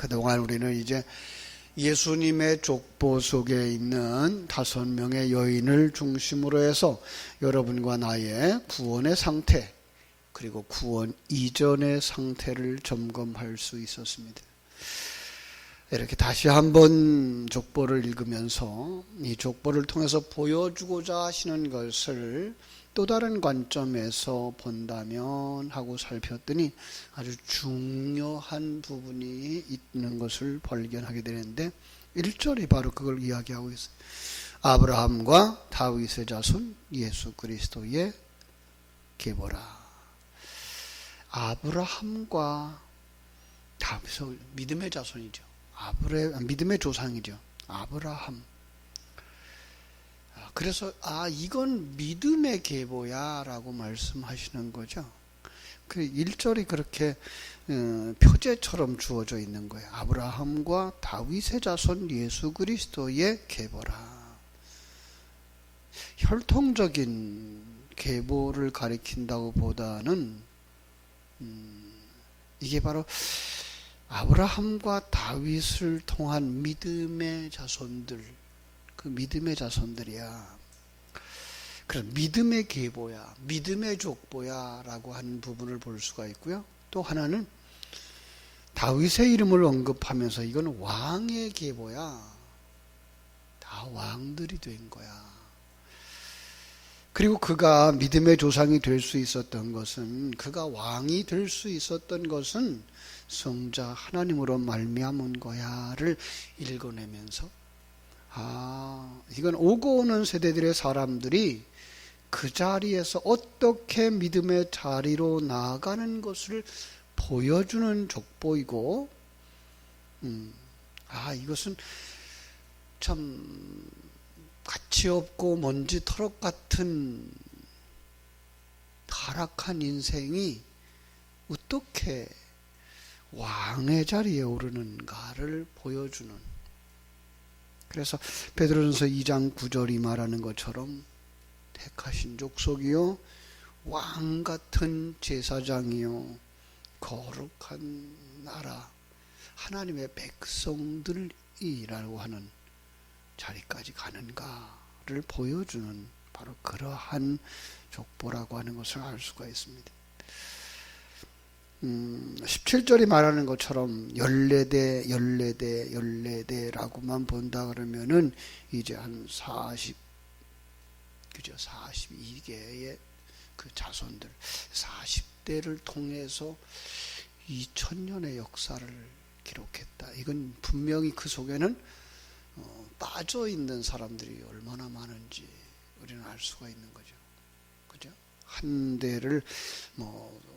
그동안 우리는 이제 예수님의 족보 속에 있는 5명의 여인을 중심으로 해서 여러분과 나의 구원의 상태, 그리고 구원 이전의 상태를 점검할 수 있었습니다. 이렇게 다시 한번 족보를 읽으면서 이 족보를 통해서 보여주고자 하시는 것을 또 다른 관점에서 본다면 하고 살폈더니 아주 중요한 부분이 있는 것을 발견하게 되는데 1절이 바로 그걸 이야기하고 있어요. 아브라함과 다윗의 자손 예수 그리스도의 계보라. 아브라함과 다윗은 믿음의 자손이죠. 믿음의 조상이죠. 아브라함. 그래서 이건 믿음의 계보야 라고 말씀하시는 거죠. 그 1절이 그렇게 표제처럼 주어져 있는 거예요. 아브라함과 다윗의 자손 예수 그리스도의 계보라. 혈통적인 계보를 가리킨다고 보다는 이게 바로 아브라함과 다윗을 통한 믿음의 자손들, 그 믿음의 자손들이야. 그래서 믿음의 계보야, 믿음의 족보야 라고 하는 부분을 볼 수가 있고요. 또 하나는 다윗의 이름을 언급하면서 이건 왕의 계보야. 다 왕들이 된 거야. 그리고 그가 믿음의 조상이 될 수 있었던 것은, 그가 왕이 될 수 있었던 것은 성자 하나님으로 말미암은 거야를 읽어내면서 이건 오고 오는 세대들의 사람들이 그 자리에서 어떻게 믿음의 자리로 나아가는 것을 보여주는 족보이고, 이것은 참 가치 없고 먼지 터럭 같은 타락한 인생이 어떻게 왕의 자리에 오르는가를 보여주는, 그래서 베드로전서 2장 9절이 말하는 것처럼 택하신 족속이요 왕같은 제사장이요 거룩한 나라 하나님의 백성들이라고 하는 자리까지 가는가를 보여주는 바로 그러한 족보라고 하는 것을 알 수가 있습니다. 17절이 말하는 것처럼 14대라고만 본다 그러면은 이제 한 42개의 그 자손들 40대를 통해서 2000년의 역사를 기록했다. 이건 분명히 그 속에는 빠져 있는 사람들이 얼마나 많은지 우리는 알 수가 있는 거죠. 그죠? 한 대를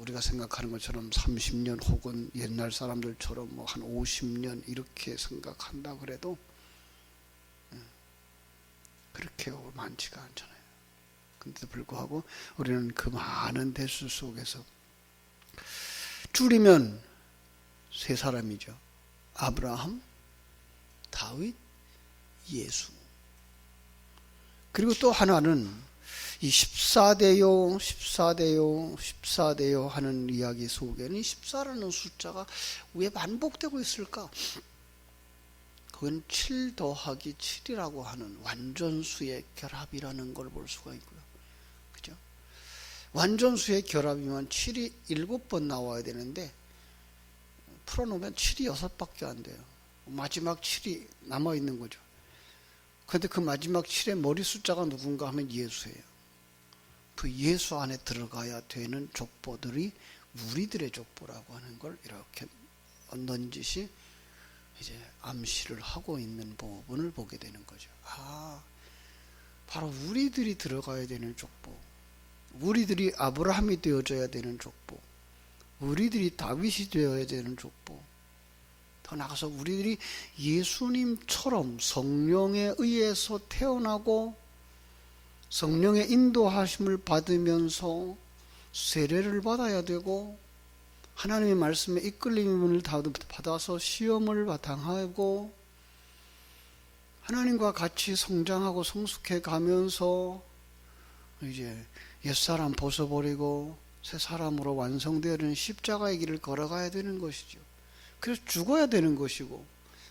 우리가 생각하는 것처럼 30년 혹은 옛날 사람들처럼 한 50년 이렇게 생각한다 그래도 그렇게 많지가 않잖아요. 근데도 불구하고 우리는 그 많은 대수 속에서 줄이면 세 사람이죠. 아브라함, 다윗, 예수. 그리고 또 하나는 이 14대요 하는 이야기 속에는 14라는 숫자가 왜 반복되고 있을까? 그건 7 더하기 7이라고 하는 완전수의 결합이라는 걸 볼 수가 있고요. 그죠? 완전수의 결합이면 7이 7번 나와야 되는데 풀어놓으면 7이 6밖에 안 돼요. 마지막 7이 남아있는 거죠. 그런데 그 마지막 7의 머리 숫자가 누군가 하면 예수예요. 그 예수 안에 들어가야 되는 족보들이 우리들의 족보라고 하는 걸 이렇게 넌지시 이제 암시를 하고 있는 부분을 보게 되는 거죠. 바로 우리들이 들어가야 되는 족보, 우리들이 아브라함이 되어져야 되는 족보, 우리들이 다윗이 되어야 되는 족보, 더 나아가서 우리들이 예수님처럼 성령에 의해서 태어나고 성령의 인도하심을 받으면서 세례를 받아야 되고 하나님의 말씀에 이끌림을 받아서 시험을 바탕하고 하나님과 같이 성장하고 성숙해 가면서 이제 옛사람 벗어버리고 새 사람으로 완성되어지는 십자가의 길을 걸어가야 되는 것이죠. 그래서 죽어야 되는 것이고,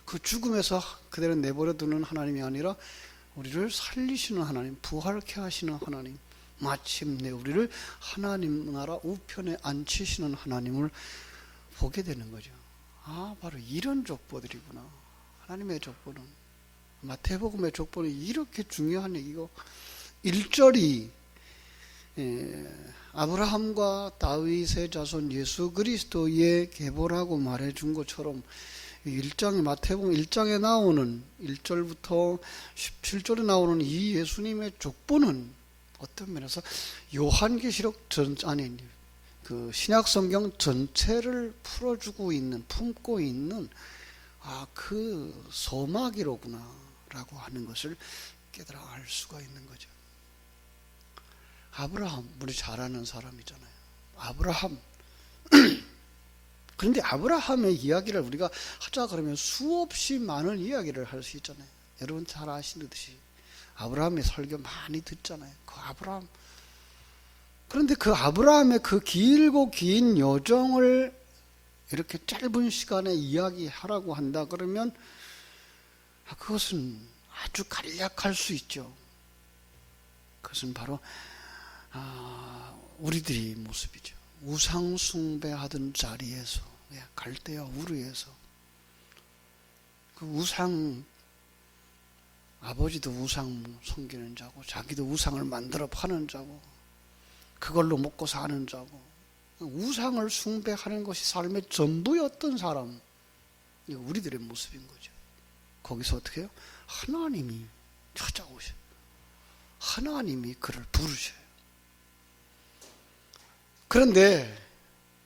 그 죽음에서 그대로 내버려 두는 하나님이 아니라 우리를 살리시는 하나님, 부활케 하시는 하나님, 마침내 우리를 하나님 나라 우편에 앉히시는 하나님을 보게 되는 거죠. 아, 바로 이런 족보들이구나. 하나님의 족보는, 마태복음의 족보는 이렇게 중요한 얘기고, 1절이 아브라함과 다윗의 자손 예수 그리스도의 계보라고 말해준 것처럼 1장에, 마태복음 1장에 나오는 1절부터 17절에 나오는 이 예수님의 족보는 어떤 면에서 요한계시록 그 신약성경 전체를 풀어주고 있는, 품고 있는 그 소막이로구나 라고 하는 것을 깨달아 알 수가 있는 거죠. 아브라함, 우리 잘 아는 사람이잖아요. 아브라함. 그런데 아브라함의 이야기를 우리가 하자 그러면 수없이 많은 이야기를 할 수 있잖아요. 여러분 잘 아시듯이 아브라함의 설교 많이 듣잖아요. 그 아브라함. 그런데 그 아브라함의 그 길고 긴 여정을 이렇게 짧은 시간에 이야기하라고 한다 그러면 그것은 아주 간략할 수 있죠. 그것은 바로 우리들의 모습이죠. 우상 숭배하던 자리에서, 갈대아 우르에서 그 우상, 아버지도 우상 섬기는 자고 자기도 우상을 만들어 파는 자고 그걸로 먹고 사는 자고 우상을 숭배하는 것이 삶의 전부였던 사람, 우리들의 모습인 거죠. 거기서 어떻게 해요? 하나님이 찾아오셔요. 하나님이 그를 부르셔요. 그런데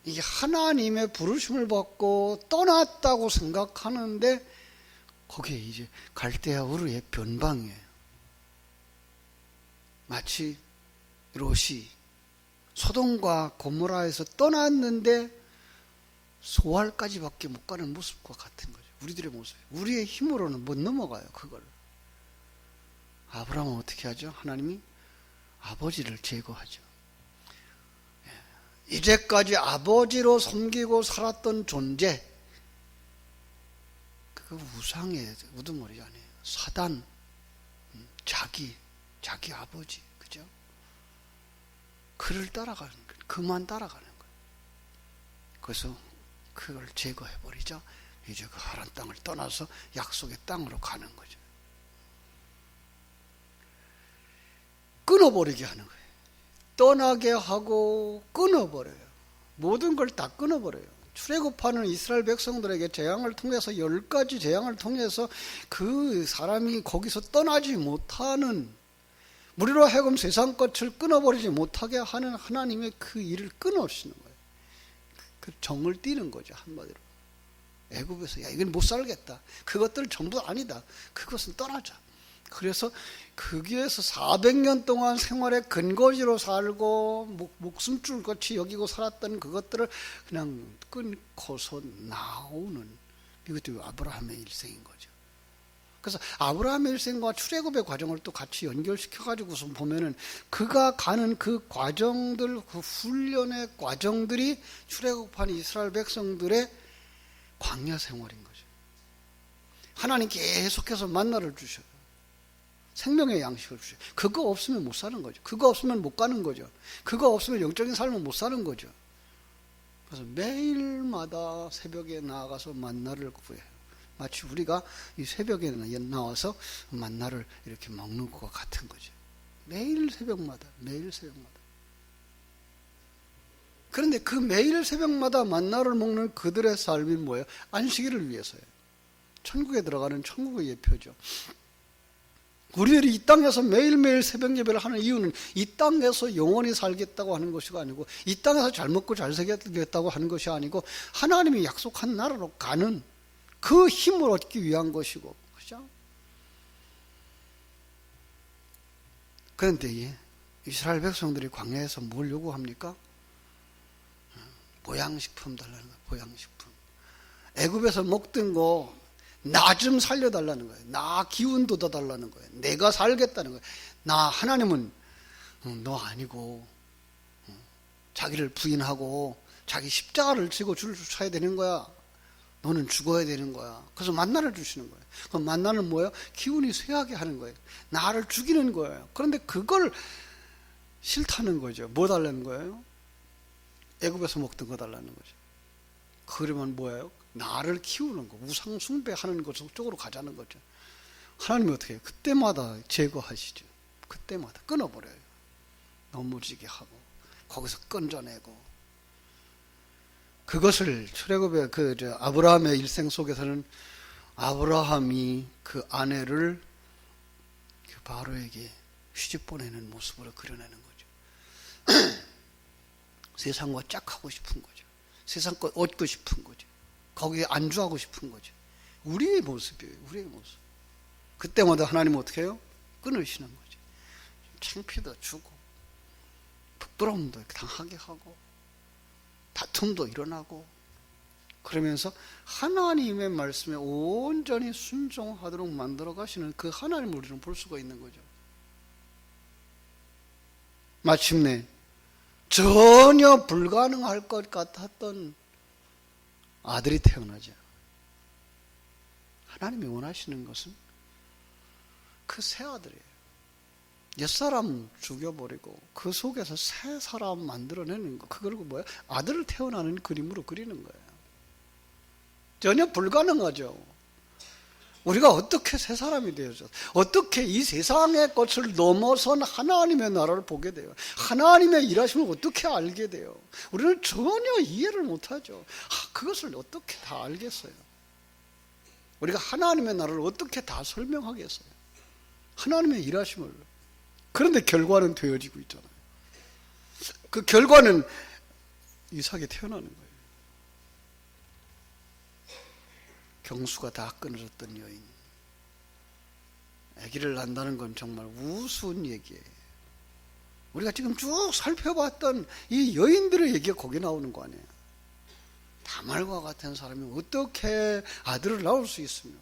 이 하나님의 부르심을 받고 떠났다고 생각하는데 거기에 이제 갈대아 우르의 변방이에요. 마치 롯이 소돔과 고모라에서 떠났는데 소알까지밖에 못 가는 모습과 같은 거죠. 우리들의 모습. 우리의 힘으로는 못 넘어가요, 그걸. 아브라함은 어떻게 하죠? 하나님이 아버지를 제거하죠. 이제까지 아버지로 섬기고 살았던 존재, 그 우상의 우두머리 아니에요. 사단, 자기 아버지, 그죠? 그를 따라가는 거예요. 그만 따라가는 거예요. 그래서 그걸 제거해버리자 이제 그 하란 땅을 떠나서 약속의 땅으로 가는 거죠. 끊어버리게 하는 거예요. 떠나게 하고 끊어버려요. 모든 걸 다 끊어버려요. 출애굽하는 이스라엘 백성들에게 재앙을 통해서 10가지 재앙을 통해서 그 사람이 거기서 떠나지 못하는, 무리로 하여금 세상 것을 끊어버리지 못하게 하는 하나님의 그 일을 끊으시는 거예요. 그 정을 띠는 거죠, 한마디로. 애굽에서 야, 이건 못 살겠다. 그것들 전부 아니다. 그것은 떠나자. 그래서 거기에서 400년 동안 생활의 근거지로 살고 목숨줄같이 여기고 살았던 그것들을 그냥 끊고서 나오는, 이것도 아브라함의 일생인 거죠. 그래서 아브라함의 일생과 출애굽의 과정을 또 같이 연결시켜가지고서 보면은 그가 가는 그 과정들, 그 훈련의 과정들이 출애굽한 이스라엘 백성들의 광야 생활인 거죠. 하나님 계속해서 만나를 주셔요. 생명의 양식을 주셔요. 그거 없으면 못 사는 거죠. 그거 없으면 못 가는 거죠. 그거 없으면 영적인 삶을 못 사는 거죠. 그래서 매일마다 새벽에 나아가서 만나를 구해요. 마치 우리가 이 새벽에 나와서 만나를 이렇게 먹는 것과 같은 거죠. 매일 새벽마다. 그런데 그 매일 새벽마다 만나를 먹는 그들의 삶이 뭐예요? 안식일을 위해서예요. 천국에 들어가는 천국의 예표죠. 우리들이 이 땅에서 매일매일 새벽 예배를 하는 이유는 이 땅에서 영원히 살겠다고 하는 것이 아니고, 이 땅에서 잘 먹고 잘 살겠다고 하는 것이 아니고, 하나님이 약속한 나라로 가는 그 힘을 얻기 위한 것이고, 그죠? 그런데 이스라엘 백성들이 광야에서 뭘 요구합니까? 보양식품 달라는 거예요. 보양식품. 애굽에서 먹던 거 나 좀 살려달라는 거예요. 나 기운 돋아달라는 거예요. 내가 살겠다는 거예요. 나 하나님은 너 아니고, 자기를 부인하고 자기 십자가를 지고 줄을 춰야 되는 거야. 너는 죽어야 되는 거야. 그래서 만나를 주시는 거예요. 그럼 만나는 뭐예요? 기운이 쇠하게 하는 거예요. 나를 죽이는 거예요. 그런데 그걸 싫다는 거죠. 뭐 달라는 거예요? 애굽에서 먹던 거 달라는 거죠. 그러면 뭐예요? 나를 키우는 거, 우상 숭배하는 것 쪽으로 가자는 거죠. 하나님이 어떻게 해요? 그때마다 제거하시죠. 그때마다 끊어버려요. 넘어지게 하고 거기서 건져내고. 그것을 출애굽의 아브라함의 일생 속에서는 아브라함이 그 아내를 그 바로에게 시집 보내는 모습으로 그려내는 거죠. 세상과 짝하고 싶은 거죠. 세상 것 얻고 싶은 거죠. 거기에 안주하고 싶은 거죠. 우리의 모습이에요. 우리의 모습. 그때마다 하나님은 어떻게 해요? 끊으시는 거죠. 창피도 주고 부끄러움도 당하게 하고 다툼도 일어나고 그러면서 하나님의 말씀에 온전히 순종하도록 만들어 가시는 그 하나님을 우리는 볼 수가 있는 거죠. 마침내 전혀 불가능할 것 같았던 아들이 태어나죠. 하나님이 원하시는 것은 그 새 아들이에요. 옛사람 죽여버리고 그 속에서 새 사람 만들어내는 거. 그걸 뭐예요? 아들을 태어나는 그림으로 그리는 거예요. 전혀 불가능하죠. 우리가 어떻게 새 사람이 되어서 어떻게 이 세상의 것을 넘어선 하나님의 나라를 보게 돼요. 하나님의 일하심을 어떻게 알게 돼요. 우리는 전혀 이해를 못하죠. 그것을 어떻게 다 알겠어요. 우리가 하나님의 나라를 어떻게 다 설명하겠어요. 하나님의 일하심을. 그런데 결과는 되어지고 있잖아요. 그 결과는 이삭이 태어나는 거예요. 경수가 다 끊어졌던 여인. 아기를 낳는다는 건 정말 우스운 얘기예요. 우리가 지금 쭉 살펴봤던 이 여인들의 얘기가 거기 나오는 거 아니에요. 다말과 같은 사람이 어떻게 아들을 낳을 수 있으며,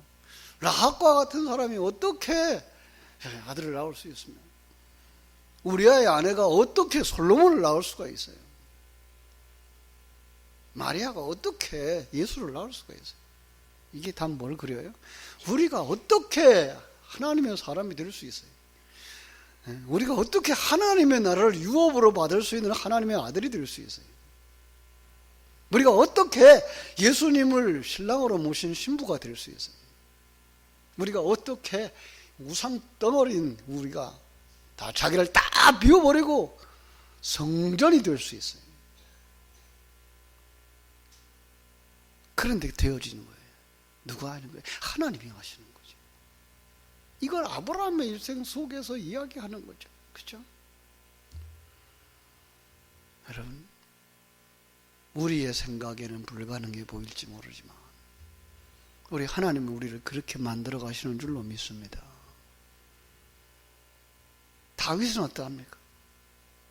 라합과 같은 사람이 어떻게 아들을 낳을 수 있으며, 우리아의 아내가 어떻게 솔로몬을 낳을 수가 있어요. 마리아가 어떻게 예수를 낳을 수가 있어요. 이게 다 뭘 그려요? 우리가 어떻게 하나님의 사람이 될 수 있어요. 우리가 어떻게 하나님의 나라를 유업으로 받을 수 있는 하나님의 아들이 될 수 있어요. 우리가 어떻게 예수님을 신랑으로 모신 신부가 될 수 있어요. 우리가 어떻게 우상 덩어리인 우리가 다 자기를 다 비워버리고 성전이 될 수 있어요. 그런데 되어지는 거예요. 누가 하는 거예요? 하나님이 하시는 거죠. 이걸 아브라함의 일생 속에서 이야기하는 거죠. 그렇죠? 여러분, 우리의 생각에는 불가능해 보일지 모르지만 우리 하나님은 우리를 그렇게 만들어 가시는 줄로 믿습니다. 다윗은 어떠합니까?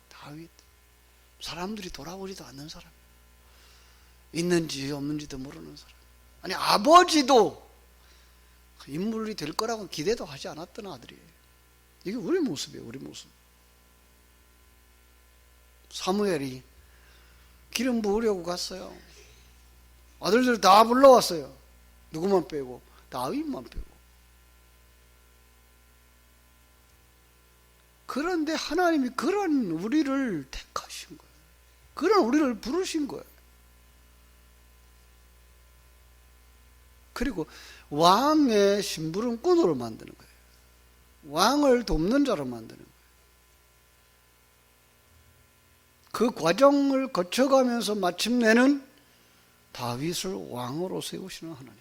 다윗, 사람들이 돌아보지도 않는 사람, 있는지 없는지도 모르는 사람. 아니, 아버지도 인물이 될 거라고 기대도 하지 않았던 아들이에요. 이게 우리 모습이에요. 우리 모습. 사무엘이 기름 부으려고 갔어요. 아들들 다 불러왔어요. 누구만 빼고? 다윗만 빼고. 그런데 하나님이 그런 우리를 택하신 거예요. 그런 우리를 부르신 거예요. 그리고 왕의 심부름꾼으로 만드는 거예요. 왕을 돕는 자로 만드는 거예요. 그 과정을 거쳐가면서 마침내는 다윗을 왕으로 세우시는 하나님.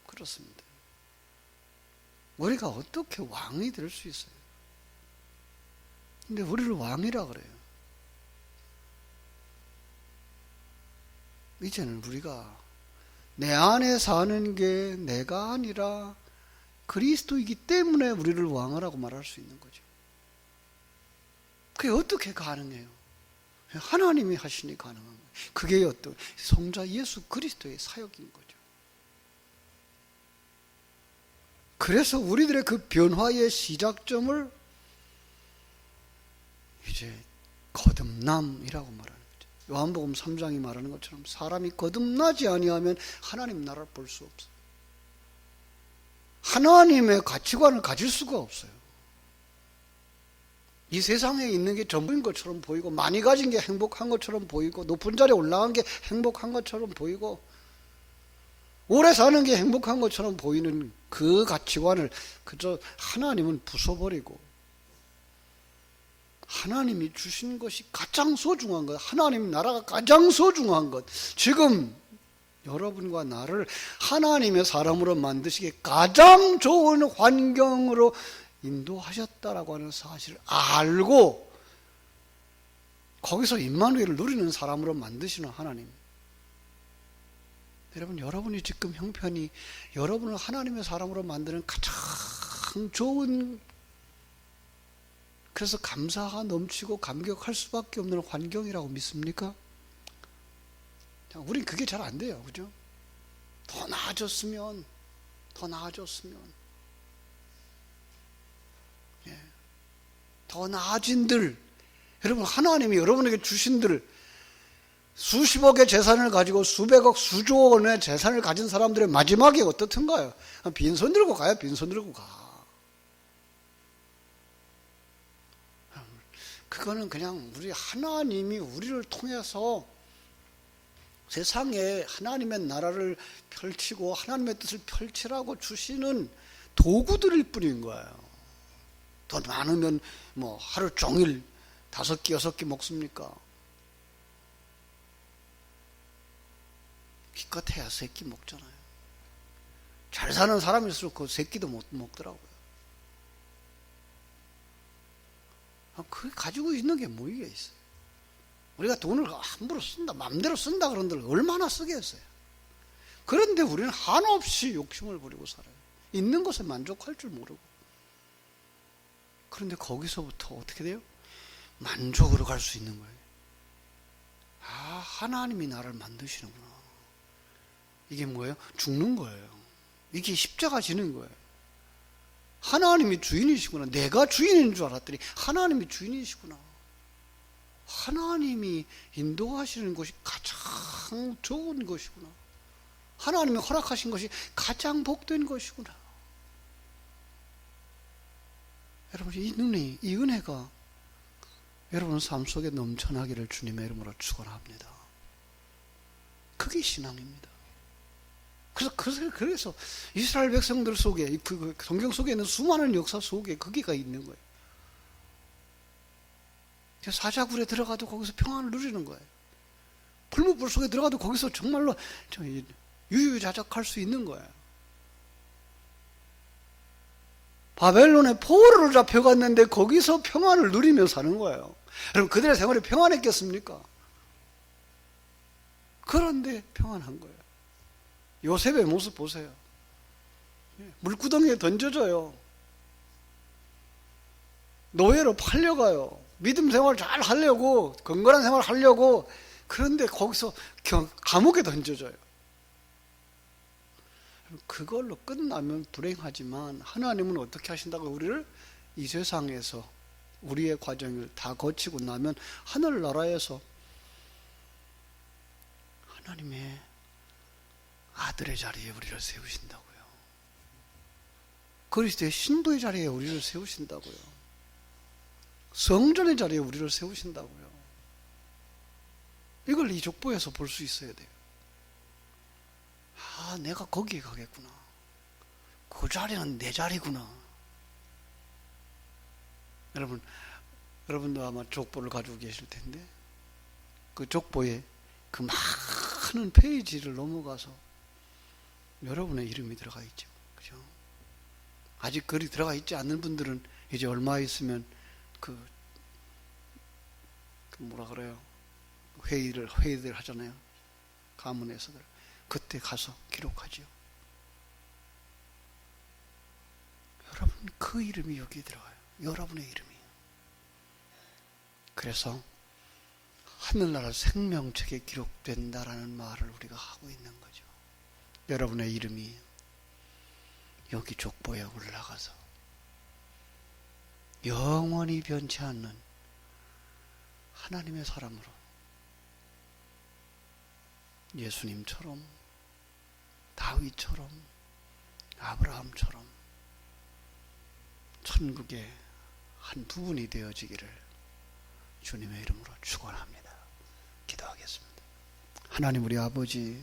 그렇습니다. 우리가 어떻게 왕이 될 수 있어요? 근데 우리를 왕이라 그래요. 이제는 우리가 내 안에 사는 게 내가 아니라 그리스도이기 때문에 우리를 왕이라고 말할 수 있는 거죠. 그게 어떻게 가능해요? 하나님이 하시니 가능한 거예요. 그게 어떤 성자 예수 그리스도의 사역인 거죠. 그래서 우리들의 그 변화의 시작점을 이제 거듭남이라고 말하는 거죠. 요한복음 3장이 말하는 것처럼 사람이 거듭나지 아니하면 하나님 나라를 볼 수 없어요. 하나님의 가치관을 가질 수가 없어요. 이 세상에 있는 게 전부인 것처럼 보이고, 많이 가진 게 행복한 것처럼 보이고, 높은 자리에 올라간 게 행복한 것처럼 보이고, 오래 사는 게 행복한 것처럼 보이는 그 가치관을 그저 하나님은 부숴버리고, 하나님이 주신 것이 가장 소중한 것, 하나님 나라가 가장 소중한 것, 지금 여러분과 나를 하나님의 사람으로 만드시기에 가장 좋은 환경으로 인도하셨다라고 하는 사실을 알고 거기서 임마누엘을 누리는 사람으로 만드시는 하나님. 여러분, 여러분이 지금 형편이 여러분을 하나님의 사람으로 만드는 가장 좋은, 그래서 감사가 넘치고 감격할 수밖에 없는 환경이라고 믿습니까? 우린 그게 잘 안 돼요. 그죠? 더 나아졌으면, 예. 더 나아진들, 여러분, 하나님이 여러분에게 주신들, 수십억의 재산을 가지고 수백억, 수조 원의 재산을 가진 사람들의 마지막이 어떻든가요? 빈손 들고 가요, 빈손 들고 가. 그거는 그냥 우리 하나님이 우리를 통해서 세상에 하나님의 나라를 펼치고 하나님의 뜻을 펼치라고 주시는 도구들일 뿐인 거예요. 더 많으면 뭐 하루 종일 5끼, 6끼 먹습니까? 기껏해야 3끼 먹잖아요. 잘 사는 사람일수록 그 3끼도 못 먹더라고요. 그 가지고 있는 게 뭐 이게 있어요? 우리가 돈을 함부로 쓴다, 마음대로 쓴다 그런들 얼마나 쓰겠어요? 그런데 우리는 한없이 욕심을 부리고 살아요. 있는 것에 만족할 줄 모르고. 그런데 거기서부터 어떻게 돼요? 만족으로 갈 수 있는 거예요. 아, 하나님이 나를 만드시는구나. 이게 뭐예요? 죽는 거예요. 이게 십자가 지는 거예요. 하나님이 주인이시구나. 내가 주인인 줄 알았더니 하나님이 주인이시구나. 하나님이 인도하시는 것이 가장 좋은 것이구나. 하나님이 허락하신 것이 가장 복된 것이구나. 여러분, 이 눈이, 이 은혜가 여러분 삶 속에 넘쳐나기를 주님의 이름으로 축원합니다. 그게 신앙입니다. 그래서 이스라엘 백성들 속에, 그 성경 속에 있는 수많은 역사 속에 거기가 있는 거예요. 사자굴에 들어가도 거기서 평안을 누리는 거예요. 풀무불 속에 들어가도 거기서 정말로 유유자적할 수 있는 거예요. 바벨론에 포로로 잡혀갔는데 거기서 평안을 누리며 사는 거예요. 여러분, 그들의 생활이 평안했겠습니까? 그런데 평안한 거예요. 요셉의 모습 보세요. 물구덩이에 던져져요. 노예로 팔려가요. 믿음 생활 잘 하려고, 건강한 생활 하려고, 그런데 거기서 감옥에 던져져요. 그걸로 끝나면 불행하지만 하나님은 어떻게 하신다고? 우리를 이 세상에서 우리의 과정을 다 거치고 나면 하늘나라에서 하나님의 아들의 자리에 우리를 세우신다고요. 그리스도의 신부의 자리에 우리를 세우신다고요. 성전의 자리에 우리를 세우신다고요. 이걸 이 족보에서 볼 수 있어야 돼요. 아, 내가 거기에 가겠구나. 그 자리는 내 자리구나. 여러분도 아마 족보를 가지고 계실 텐데, 그 족보에 그 많은 페이지를 넘어가서 여러분의 이름이 들어가 있죠. 그죠? 아직 글이 들어가 있지 않는 분들은 이제 얼마 있으면 그 뭐라 그래요? 회의들 하잖아요. 가문에서들. 그때 가서 기록하지요. 여러분, 그 이름이 여기 들어가요. 여러분의 이름이. 그래서 하늘나라 생명책에 기록된다라는 말을 우리가 하고 있는 거죠. 여러분의 이름이 여기 족보에 올라가서 영원히 변치 않는 하나님의 사람으로 예수님처럼, 다윗처럼, 아브라함처럼 천국의 한 부분이 되어지기를 주님의 이름으로 축원합니다. 기도하겠습니다. 하나님 우리 아버지,